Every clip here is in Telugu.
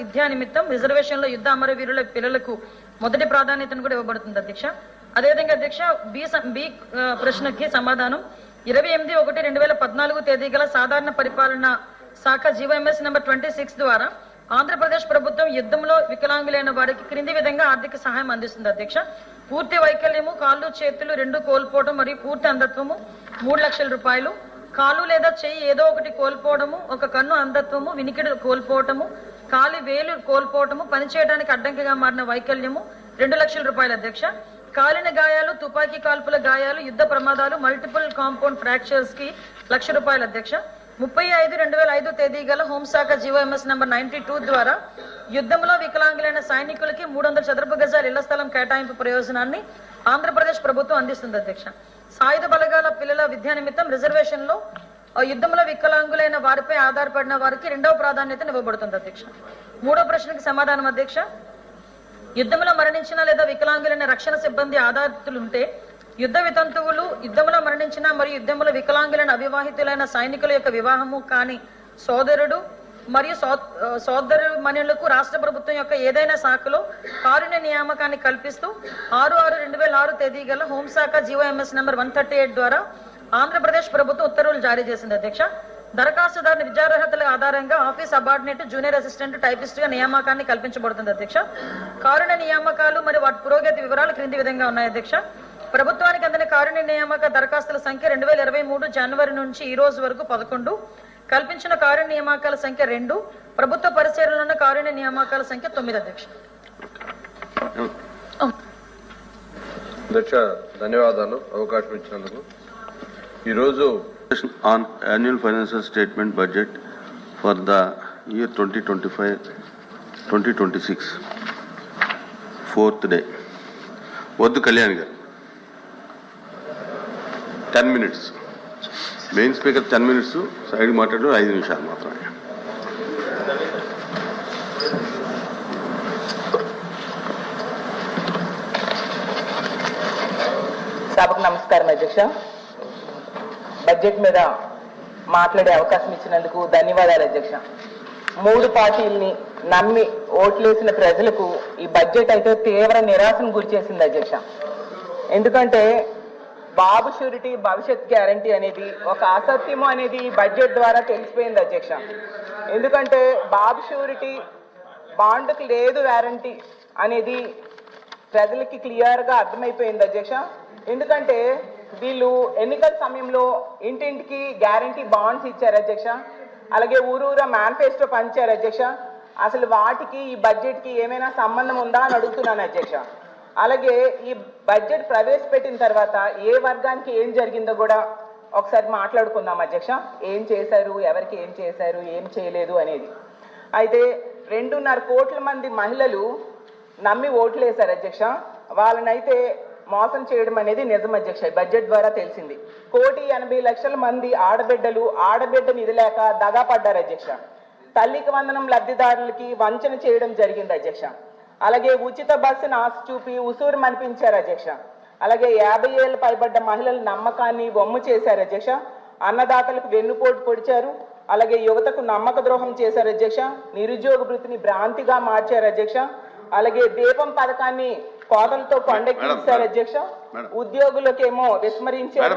విద్యా నిమిత్తం రిజర్వేషన్లో యుద్ధ అమరవీరుల పిల్లలకు మొదటి ప్రాధాన్యతను కూడా ఇవ్వబడుతుంది అధ్యక్ష. అదేవిధంగా అధ్యక్ష బి ప్రశ్నకి సమాధానం 28/1/2014 తేదీ గల సాధారణ పరిపాలన శాఖ జీవోఎంఎస్ నెంబర్ 26 ద్వారా ఆంధ్రప్రదేశ్ ప్రభుత్వం యుద్ధంలో వికలాంగులైన వారికి క్రింది విధంగా ఆర్థిక సహాయం అందిస్తుంది అధ్యక్ష. పూర్తి వైకల్యము, కాళ్ళు చేతులు రెండు కోల్పోవడం మరియు పూర్తి అంధత్వము 3 లక్షల రూపాయలు, కాలు లేదా చెయ్యి ఏదో ఒకటి కోల్పోవడము, ఒక కన్ను అంధత్వము, వినికిడి కోల్పోవటము, కాలి వేలు కోల్పోవటము, పనిచేయడానికి అడ్డంకిగా మారిన వైకల్యము 2 లక్షల రూపాయలు అధ్యక్ష. కాలిన గాయాలు, తుపాకీ కాల్పుల గాయాలు, యుద్ధ ప్రమాదాలు, మల్టిపుల్ కాంపౌండ్ ఫ్రాక్చర్స్ కి 1 లక్ష రూపాయలు అధ్యక్ష. 35/2005 తేదీ గల హోంశాఖ జీవోఎంఎస్ నెంబర్ 92 ద్వారా యుద్ధంలో వికలాంగులైన సైనికులకి 300 చదరపు గజాల ఇళ్ల స్థలం కేటాయింపు ప్రయోజనాన్ని ఆంధ్రప్రదేశ్ ప్రభుత్వం అందిస్తుంది అధ్యక్ష. సాయుధ బలగాల పిల్లల విద్యా నిమిత్తం రిజర్వేషన్ లో యుద్ధంలో వికలాంగులైన వారిపై ఆధారపడిన వారికి 2వ ప్రాధాన్యత ఇవ్వబడుతుంది అధ్యక్ష. 3వ ప్రశ్నకి సమాధానం అధ్యక్ష. యుద్ధంలో మరణించిన లేదా వికలాంగులైన రక్షణ సిబ్బంది ఆధారితులుంటే యుద్ధ వితంతువులు, యుద్ధంలో మరణించిన మరియు యుద్ధంలో వికలాంగులైన అవివాహితులైన సైనికుల యొక్క వివాహము కాని సోదరుడు మరియు సోదరుమణులకు రాష్ట్ర ప్రభుత్వం యొక్క ఏదైనా శాఖలో కారుణ్య నియామకాన్ని కల్పిస్తూ 6/6/2006 తేదీ గల హోంశాఖ జీవోఎంఎస్ నెంబర్ 138 ద్వారా ఆంధ్రప్రదేశ్ ప్రభుత్వం ఉత్తర్వులు జారీ చేసింది అధ్యక్ష. దరఖాస్తుదారుని విద్యార్హతల ఆధారంగా office subordinate, junior assistant, typist గా నియామకాన్ని కల్పించబడుతుంది అధ్యక్ష. కారుణ్య నియామకాలు మరియు వాటి పురోగతి వివరాలు క్రింది విధంగా ఉన్నాయి అధ్యక్ష. ప్రభుత్వానికి అందిన కారుణ్య నియామక దరఖాస్తుల సంఖ్య 2023 జనవరి నుంచి ఈ రోజు వరకు 11, కల్పించిన కారుణ్య నియామకాల సంఖ్య 2, ప్రభుత్వ పరిశీలనలో ఉన్న కారుణ్య నియామకాల సంఖ్య 9 అధ్యక్ష. అధ్యక్ష ధన్యవాదాలు అవకాశం ఇచ్చినందుకు. ఈరోజు on annual financial statement budget for the year 2025-2026 fourth day. వద్దు కళ్యాణ్ గారు 10 minutes, main speaker 10 minutes, side మాట్లాడు 5 నిమిషాలు మాత్రమే. సభకు నమస్కారం అధ్యక్ష. బడ్జెట్ మీద మాట్లాడే అవకాశం ఇచ్చినందుకు ధన్యవాదాలు అధ్యక్ష. 3 పార్టీల్ని నమ్మి ఓట్లేసిన ప్రజలకు ఈ బడ్జెట్ అయితే తీవ్ర నిరాశను గురి చేసింది అధ్యక్ష. ఎందుకంటే బాబు షూరిటీ భవిష్యత్ గ్యారంటీ అనేది ఒక అసత్యము అనేది ఈ బడ్జెట్ ద్వారా తెలిసిపోయింది అధ్యక్ష. ఎందుకంటే బాబు షూరిటీ బాండ్కి లేదు వారంటీ అనేది ప్రజలకి క్లియర్గా అర్థమైపోయింది అధ్యక్ష. ఎందుకంటే వీళ్ళు ఎన్నికల సమయంలో ఇంటింటికి గ్యారంటీ బాండ్స్ ఇచ్చారు అధ్యక్ష. అలాగే ఊరూరా మేనిఫెస్టో పంచారు అధ్యక్ష. అసలు వాటికి ఈ బడ్జెట్కి ఏమైనా సంబంధం ఉందా అని అడుగుతున్నాను అధ్యక్ష. అలాగే ఈ బడ్జెట్ ప్రవేశపెట్టిన తర్వాత ఏ వర్గానికి ఏం జరిగిందో కూడా ఒకసారి మాట్లాడుకుందాం అధ్యక్ష. ఏం చేశారు, ఎవరికి ఏం చేశారు, ఏం చేయలేదు అనేది. అయితే 2.5 కోట్ల మంది మహిళలు నమ్మి ఓట్లు వేశారు అధ్యక్ష. వాళ్ళనైతే మోసం చేయడం అనేది నిజం అధ్యక్ష. బడ్జెట్ ద్వారా తెలిసింది. 1,80,00,000 మంది ఆడబిడ్డ నిధి లేక దగా పడ్డారు అధ్యక్ష. తల్లికి వందనం లబ్ధిదారులకి వంచన చేయడం జరిగింది అధ్యక్ష. అలాగే ఉచిత బస్సును ఆశ చూపి ఉసూరు మనిపించారు అధ్యక్ష. అలాగే 50 ఏళ్ళు పైబడ్డ మహిళల నమ్మకాన్ని వమ్ము చేశారు అధ్యక్ష. అన్నదాతలకు వెన్నుపోటు పొడిచారు. అలాగే యువతకు నమ్మక ద్రోహం చేశారు అధ్యక్ష. నిరుద్యోగ వృత్తిని భ్రాంతిగా మార్చారు అధ్యక్ష. అలాగే దీపం పథకాన్ని కోతలతో కొండెక్కించారు అధ్యక్ష. ఉద్యోగులకేమో విస్మరించారు.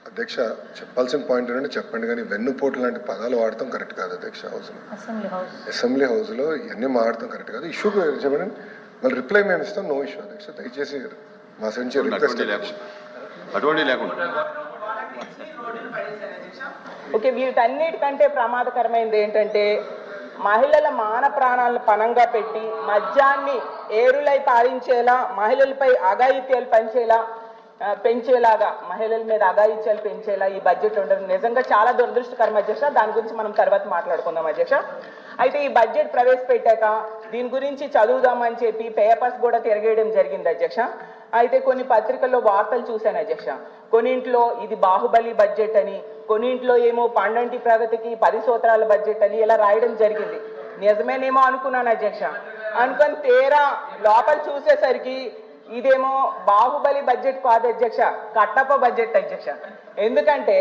అధ్యక్ష చెప్పాల్సిన పాయింట్ ఏంటంటే చెప్పండి, కానీ వెన్నుపోటు లాంటి పదాలు వాడటం కరెక్ట్ కాదు అధ్యక్ష. అసెంబ్లీ హౌస్ లో ఇవన్నీ మాడటం కరెక్ట్ కాదు. ఇష్యూ చెప్పండి, మళ్ళీ రిప్లై మేము ఇస్తాం. నో ఇష్యూ అధ్యక్ష. దయచేసి మా నుంచి రిక్వెస్ట్ ఓకే. వీటన్నిటికంటే ప్రమాదకరమైనది ఏంటంటే మహిళల మాన ప్రాణాలను పణంగా పెట్టి మద్యాన్ని ఏరులై పారించేలా, మహిళలపై అఘాయిత్యాలు పెంచేలాగా మహిళల మీద అఘాయిత్యాలు పెంచేలా ఈ బడ్జెట్ ఉండడం నిజంగా చాలా దురదృష్టకరం అధ్యక్ష. దాని గురించి మనం తర్వాత మాట్లాడుకుందాం అధ్యక్ష. అయితే ఈ బడ్జెట్ ప్రవేశపెట్టాక దీని గురించి చదువుదామని చెప్పి పేపర్స్ కూడా తిరగేయడం జరిగింది అధ్యక్ష. అయితే కొన్ని పత్రికల్లో వార్తలు చూశాను అధ్యక్ష. కొన్నింట్లో ఇది బాహుబలి బడ్జెట్ అని, కొన్నింట్లో ఏమో పండంటి ప్రగతికి 10 సూత్రాల బడ్జెట్ అని ఇలా రాయడం జరిగింది. నిజమేనేమో అనుకున్నాను అధ్యక్ష. అనుకొని తీరా లోపల చూసేసరికి ఇదేమో బాహుబలి బడ్జెట్ కాదు అధ్యక్ష, కట్టప్ప బడ్జెట్ అధ్యక్ష. ఎందుకంటే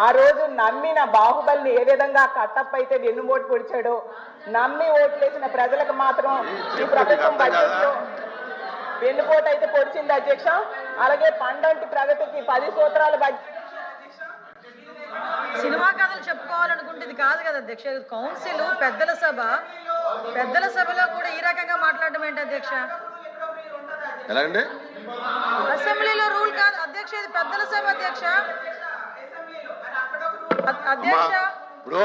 ఆ రోజు నమ్మిన బాహుబలిని ఏ విధంగా కట్టప్ప అయితే వెన్నుపోటు పొడిచాడో, నమ్మి ఓట్లేసిన ప్రజలకు మాత్రం ఈ ప్రభుత్వం బడ్జెట్ లో వెన్నుపోటు అయితే పొడిచింది అధ్యక్ష. అలాగే పండంటి ప్రగతికి 10 సూత్రాల బడ్జెట్. సినిమా కథలు చెప్పుకోవాలనుకుంటే ఇది కాదు కదా అధ్యక్ష, కౌన్సిల్ పెద్దల సభలో కూడా ఈ రకంగా మాట్లాడడం ఏంటి అధ్యక్ష? ఎలాగండి? అసెంబ్లీలో రూల్ కాదు అధ్యక్ష, ఇది పెద్దల సభ అధ్యక్ష. అధ్యక్ష ఇప్పుడు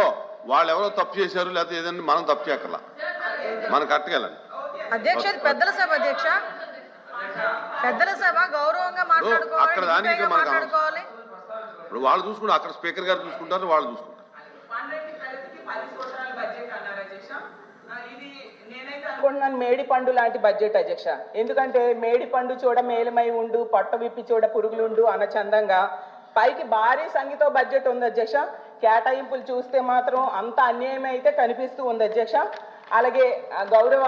వాళ్ళు ఎవరో తప్పు చేశారు, లేకపోతే ఏదైనా మనం తప్పు చేయక్కర్లా, మనం కరెక్ట్గా వెళ్ళండి అధ్యక్ష. ఇది పెద్దల సభ అధ్యక్ష, పెద్దల సభ గౌరవంగా అక్కడ దానికి మాట్లాడుకోవాలి. ఇప్పుడు వాళ్ళు చూసుకుంటారు, అక్కడ స్పీకర్ గారు చూసుకుంటారు, వాళ్ళు చూసుకుంటారు. అనుకుంటున్నాను మేడి పండు లాంటి బడ్జెట్ అధ్యక్ష. ఎందుకంటే మేడి పండు చూడ మేలమై ఉండు, పట్ట విప్పి చూడ పురుగులుండు అన్న చందంగా పైకి భారీ సంఖ్యతో బడ్జెట్ ఉంది అధ్యక్ష. కేటాయింపులు చూస్తే మాత్రం అంత అన్యాయం అయితే కనిపిస్తూ ఉంది అధ్యక్ష. అలాగే గౌరవ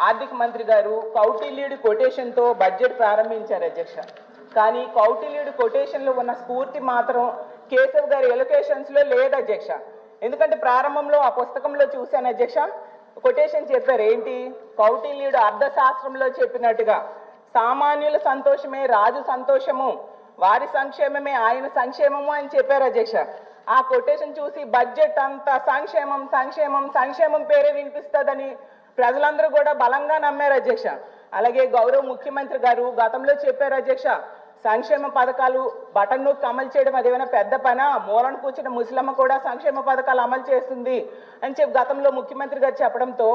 ఆర్థిక మంత్రి గారు కౌటిల్యుడి కొటేషన్ తో బడ్జెట్ ప్రారంభించారు అధ్యక్ష. కానీ కౌటిల్యుడి కొటేషన్ లో ఉన్న స్ఫూర్తి మాత్రం కేశవ్ గారి ఎలొకేషన్స్ లో లేదు అధ్యక్ష. ఎందుకంటే ప్రారంభంలో ఆ పుస్తకంలో చూశాను అధ్యక్ష, కొటేషన్ చెప్పారు ఏంటి, కౌటిల్యుడు అర్థశాస్త్రంలో చెప్పినట్టుగా సామాన్యుల సంతోషమే రాజు సంతోషము, వారి సంక్షేమమే ఆయన సంక్షేమము అని చెప్పారు అధ్యక్ష. ఆ కొటేషన్ చూసి బడ్జెట్ అంతా సంక్షేమం సంక్షేమం సంక్షేమం పేరే వినిపిస్తుందని ప్రజలందరూ కూడా బలంగా నమ్మారు అధ్యక్ష. అలాగే గౌరవ ముఖ్యమంత్రి గారు గతంలో చెప్పారు అధ్యక్ష, సంక్షేమ పథకాలు బటన్ నొక్కి అమలు చేయడం అదేమైనా పెద్ద పనా, మూలను కూర్చున్న ముసలమ్మ కూడా సంక్షేమ పథకాలు అమలు చేస్తుంది అని చెప్పి గతంలో ముఖ్యమంత్రి గారు చెప్పడంతో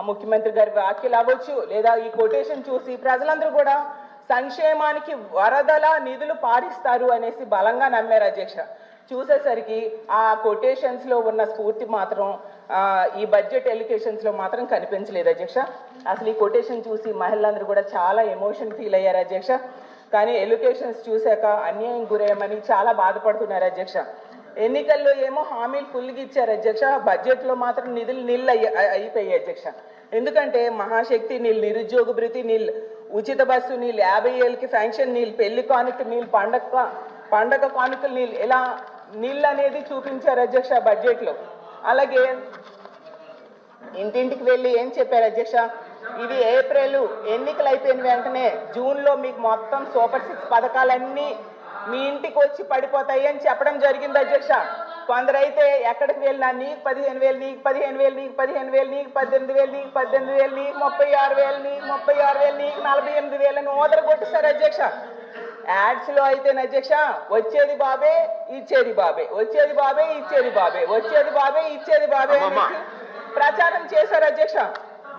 ముఖ్యమంత్రి గారి వ్యాఖ్యలు అవ్వచ్చు లేదా ఈ కొటేషన్ చూసి ప్రజలందరూ కూడా సంక్షేమానికి వరదల నిధులు పారిస్తారు అనేసి బలంగా నమ్మారు అధ్యక్ష. చూసేసరికి ఆ కొటేషన్స్ లో ఉన్న స్ఫూర్తి మాత్రం ఈ బడ్జెట్ ఎలికేషన్స్ లో మాత్రం కనిపించలేదు అధ్యక్ష. అసలు ఈ కొటేషన్ చూసి మహిళలందరూ కూడా చాలా ఎమోషన్ ఫీల్ అయ్యారు అధ్యక్ష. కానీ ఎలికేషన్స్ చూశాక అన్యాయం గురయ్యమని చాలా బాధపడుతున్నారు అధ్యక్ష. ఎన్నికల్లో ఏమో హామీలు ఫుల్గా ఇచ్చారు అధ్యక్ష, బడ్జెట్ లో మాత్రం నిధులు నీళ్ళు అయిపోయాయి అధ్యక్ష. ఎందుకంటే మహాశక్తి నీళ్ళు, నిరుద్యోగ భృతి నీళ్ళు, ఉచిత బస్సు నీళ్ళు, 50 ఏళ్ళకి ఫంక్షన్ నీళ్ళు, పెళ్లి కానుక నీళ్ళు, పండగ కానుకలు నీళ్ళు, ఇలా నీళ్ళు అనేది చూపించారు అధ్యక్ష బడ్జెట్ లో. అలాగే ఇంటింటికి వెళ్ళి ఏం చెప్పారు అధ్యక్ష, ఇది ఏప్రిల్ ఎన్నికలు అయిపోయిన వెంటనే జూన్ లో మీకు మొత్తం సూపర్ 6 పథకాలన్నీ మీ ఇంటికి వచ్చి పడిపోతాయి అని చెప్పడం జరిగింది అధ్యక్ష. కొందరైతే ఎక్కడికి వెళ్ళినా నీకు 15,000, నీకు 15,000, నీకు 15,000, నీకు 18,000, నీకు 18,000, నీకు 36,000, నీకు 36,000, నీకు 48,000 అని ఓదర కొట్టిస్తారు అధ్యక్ష. యాడ్స్ లో అయితే అధ్యక్ష వచ్చేది బాబే ఇచ్చేది బాబే, వచ్చేది బాబే ఇచ్చేది బాబే, వచ్చేది బాబే ఇచ్చేది బాబే అనేసి ప్రచారం చేశారు అధ్యక్ష.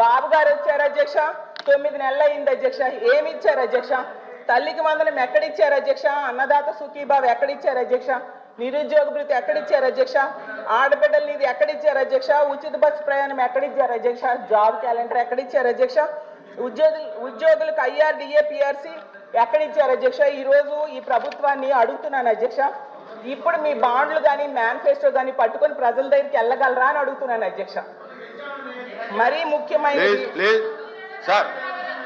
బాబు గారు వచ్చారు అధ్యక్ష, 9 నెలలు అయింది అధ్యక్ష, ఏమి ఇచ్చారు అధ్యక్ష? తల్లికి వందనం ఎక్కడిచ్చారు అధ్యక్ష? అన్నదాత సుఖీబాబు ఎక్కడిచ్చారు అధ్యక్ష? నిరుద్యోగ భృతి ఎక్కడిచ్చారు అధ్యక్ష? ఆడబిడ్డల నిధి ఎక్కడిచ్చారు అధ్యక్ష? ఉచిత బస్సు ప్రయాణం ఎక్కడిచ్చారు అధ్యక్ష? జాబ్ క్యాలెండర్ ఎక్కడిచ్చారు అధ్యక్ష? ఉద్యోగులకు IRDA PRC ఎక్కడిచ్చారు అధ్యక్ష? ఈ రోజు ఈ ప్రభుత్వాన్ని అడుగుతున్నాను అధ్యక్ష, ఇప్పుడు మీ బాండ్లు కానీ మేనిఫెస్టో కానీ పట్టుకొని ప్రజల దగ్గరికి వెళ్ళగలరా అని అడుగుతున్నాను అధ్యక్ష. మరీ ముఖ్యమైనది సార్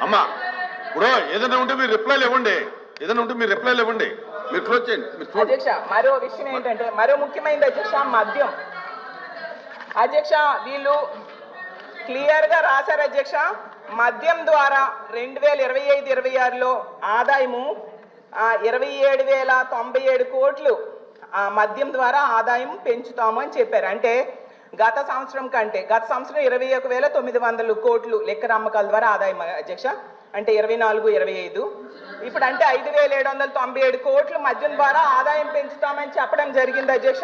అమ్మా, ఇప్పుడు ఏదైనా ఉంటే మీరు రిప్లైలు ఇవ్వండి, ఏదైనా ఉంటే మీరు రిప్లైలు ఇవ్వండి, మీరు క్లోజ్ చేయండి అధ్యక్ష. మరో విషయం ఏంటంటే, మరో ముఖ్యమైనది అధ్యక్ష, మద్యం అధ్యక్ష. వీళ్ళు క్లియర్ గా రాశారు అధ్యక్ష, మద్యం ద్వారా 2025-26లో ఆదాయము 27,097 కోట్లు మద్యం ద్వారా ఆదాయం పెంచుతాము అని చెప్పారు. అంటే గత సంవత్సరం 21,900 కోట్లు లెక్కర అమ్మకాల ద్వారా ఆదాయం అధ్యక్ష. అంటే 24-25 ఇప్పుడు అంటే 5,797 కోట్లు మద్యం ద్వారా ఆదాయం పెంచుతామని చెప్పడం జరిగింది అధ్యక్ష.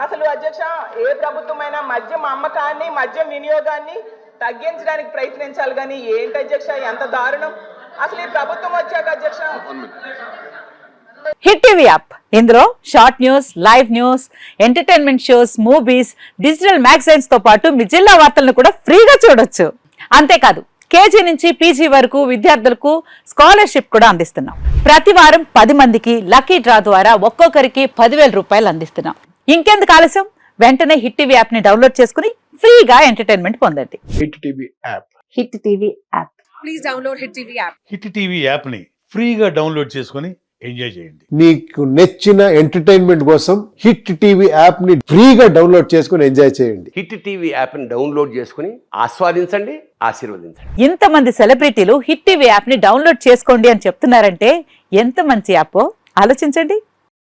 అసలు అధ్యక్ష ఏ ప్రభుత్వమైనా మద్యం అమ్మకాన్ని మద్యం వినియోగాన్ని తగ్గించడానికి ప్రయత్నించాలి కానీ ఏంటి అధ్యక్ష ఎంత దారుణం అసలు ఈ ప్రభుత్వం వచ్చాక అధ్యక్ష. హిట్ టీవీ యాప్, ఇందులో short news, live news, entertainment shows, movies, digital magazines తో పాటు మీ జిల్లా వార్తలను కూడా ఫ్రీగా చూడొచ్చు. అంతేకాదు KG నుంచి PG వరకు విద్యార్థులకు స్కాలర్షిప్ కూడా అందిస్తున్నాం. ప్రతి వారం 10 మందికి లక్కీ డ్రా ద్వారా ఒక్కొక్కరికి 10,000 రూపాయలు అందిస్తున్నాం. ఇంకెందుకు ఆలస్యం, వెంటనే హిట్ టీవీ యాప్ ని డౌన్లోడ్ చేసుకుని ఫ్రీగా ఎంటర్టైన్మెంట్ పొందండి. Hit TV app. Hit TV app please download Hit TV app. Hit TV యాప్ని ఫ్రీగా డౌన్లోడ్ చేసుకొని ఎంజాయ్ చేయండి. మీకు నచ్చిన ఎంటర్టైన్మెంట్ కోసం హిట్ టీవీ యాప్ ని ఫ్రీగా డౌన్లోడ్ చేసుకుని ఎంజాయ్ చేయండి. హిట్ టీవీ యాప్ని డౌన్లోడ్ చేసుకుని ఆస్వాదించండి, ఆశీర్వదించండి. ఇంతమంది సెలబ్రిటీలు హిట్ టీవీ యాప్ ని డౌన్లోడ్ చేసుకోండి అని చెప్తున్నారంటే ఎంత మంచి యాప్ ఆలోచించండి.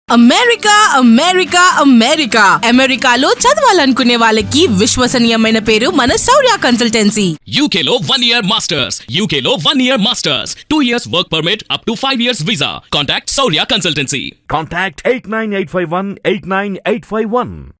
అమెరికా అమెరికా అమెరికా అమెరికాలో చదవాలనుకునే వాళ్ళకి విశ్వసనీయమైన పేరు మన శౌర్య కన్సల్టెన్సీ. UK లో 1 year masters. UK లో 1 year masters. 2 years work permit up to 5 years visa. Contact Saurya Consultancy. Contact 89851 89851.